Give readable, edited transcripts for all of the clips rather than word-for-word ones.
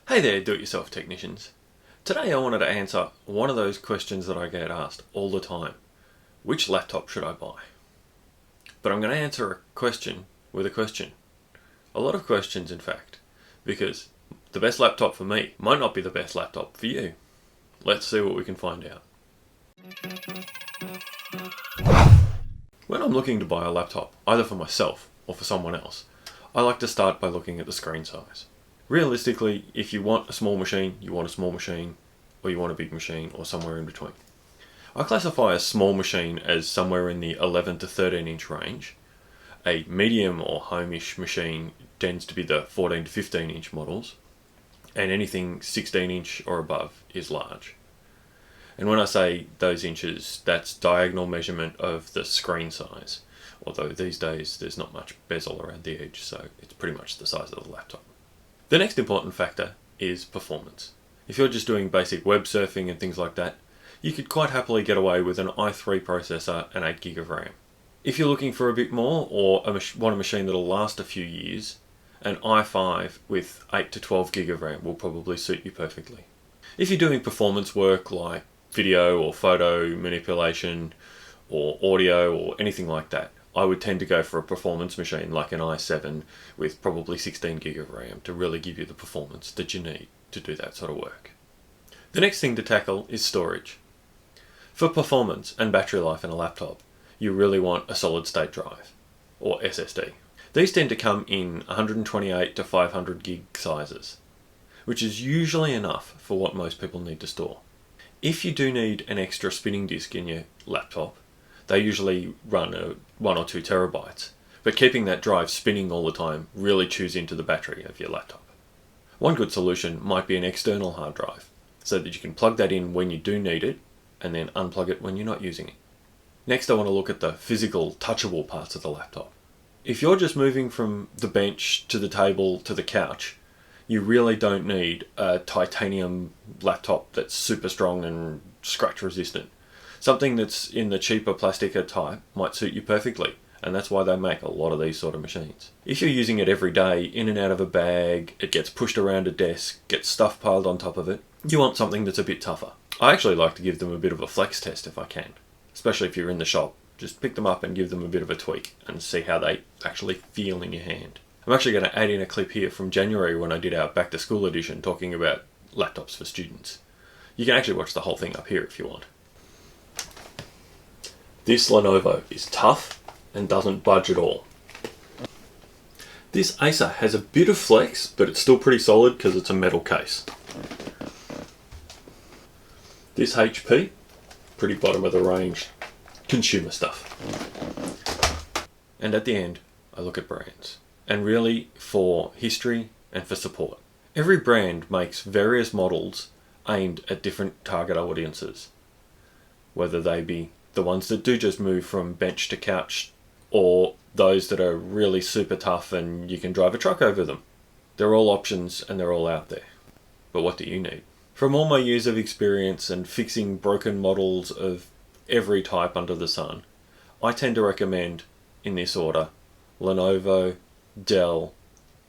Hey there, do-it-yourself technicians. Today I wanted to answer one of those questions that I get asked all the time. Which laptop should I buy? But I'm going to answer a question with a question. A lot of questions, in fact, because the best laptop for me might not be the best laptop for you. Let's see what we can find out. When I'm looking to buy a laptop, either for myself or for someone else, I like to start by looking at the screen size. Realistically, if you want a small machine, you want a small machine, or you want a big machine, or somewhere in between. I classify a small machine as somewhere in the 11 to 13 inch range. A medium or home-ish machine tends to be the 14 to 15 inch models, and anything 16 inch or above is large. And when I say those inches, that's diagonal measurement of the screen size, although these days there's not much bezel around the edge, so it's pretty much the size of the laptop. The next important factor is performance. If you're just doing basic web surfing and things like that, you could quite happily get away with an i3 processor and 8GB of RAM. If you're looking for a bit more, or want a machine that'll last a few years, an i5 with 8 to 12GB of RAM will probably suit you perfectly. If you're doing performance work like video or photo manipulation or audio or anything like that, I would tend to go for a performance machine like an i7 with probably 16GB of RAM to really give you the performance that you need to do that sort of work. The next thing to tackle is storage. For performance and battery life in a laptop, you really want a solid state drive, or SSD. These tend to come in 128 to 500GB sizes, which is usually enough for what most people need to store. If you do need an extra spinning disk in your laptop, they usually run 1 or 2 terabytes, but keeping that drive spinning all the time really chews into the battery of your laptop. One good solution might be an external hard drive, so that you can plug that in when you do need it, and then unplug it when you're not using it. Next, I want to look at the physical, touchable parts of the laptop. If you're just moving from the bench to the table to the couch, you really don't need a titanium laptop that's super strong and scratch resistant. Something that's in the cheaper plastica type might suit you perfectly, and that's why they make a lot of these sort of machines. If you're using it every day, in and out of a bag, it gets pushed around a desk, gets stuff piled on top of it, you want something that's a bit tougher. I actually like to give them a bit of a flex test if I can, especially if you're in the shop. Just pick them up and give them a bit of a tweak and see how they actually feel in your hand. I'm actually going to add in a clip here from January when I did our back to school edition talking about laptops for students. You can actually watch the whole thing up here if you want. This Lenovo is tough and doesn't budge at all. This Acer has a bit of flex, but it's still pretty solid because it's a metal case. This HP, pretty bottom of the range consumer stuff. And at the end, I look at brands. And really for history and for support. Every brand makes various models aimed at different target audiences, whether they be the ones that do just move from bench to couch, or those that are really super tough and you can drive a truck over them. They're all options and they're all out there. But what do you need? From all my years of experience and fixing broken models of every type under the sun, I tend to recommend, in this order, Lenovo, Dell,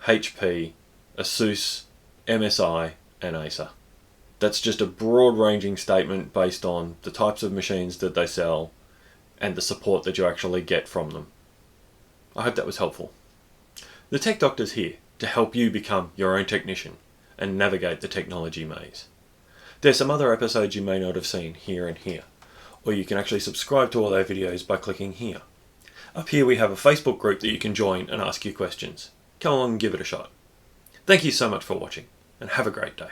HP, Asus, MSI, and Acer. That's just a broad-ranging statement based on the types of machines that they sell and the support that you actually get from them. I hope that was helpful. The Tech Doctor's here to help you become your own technician and navigate the technology maze. There's some other episodes you may not have seen here and here, or you can actually subscribe to all our videos by clicking here. Up here we have a Facebook group that you can join and ask your questions. Come along and give it a shot. Thank you so much for watching, and have a great day.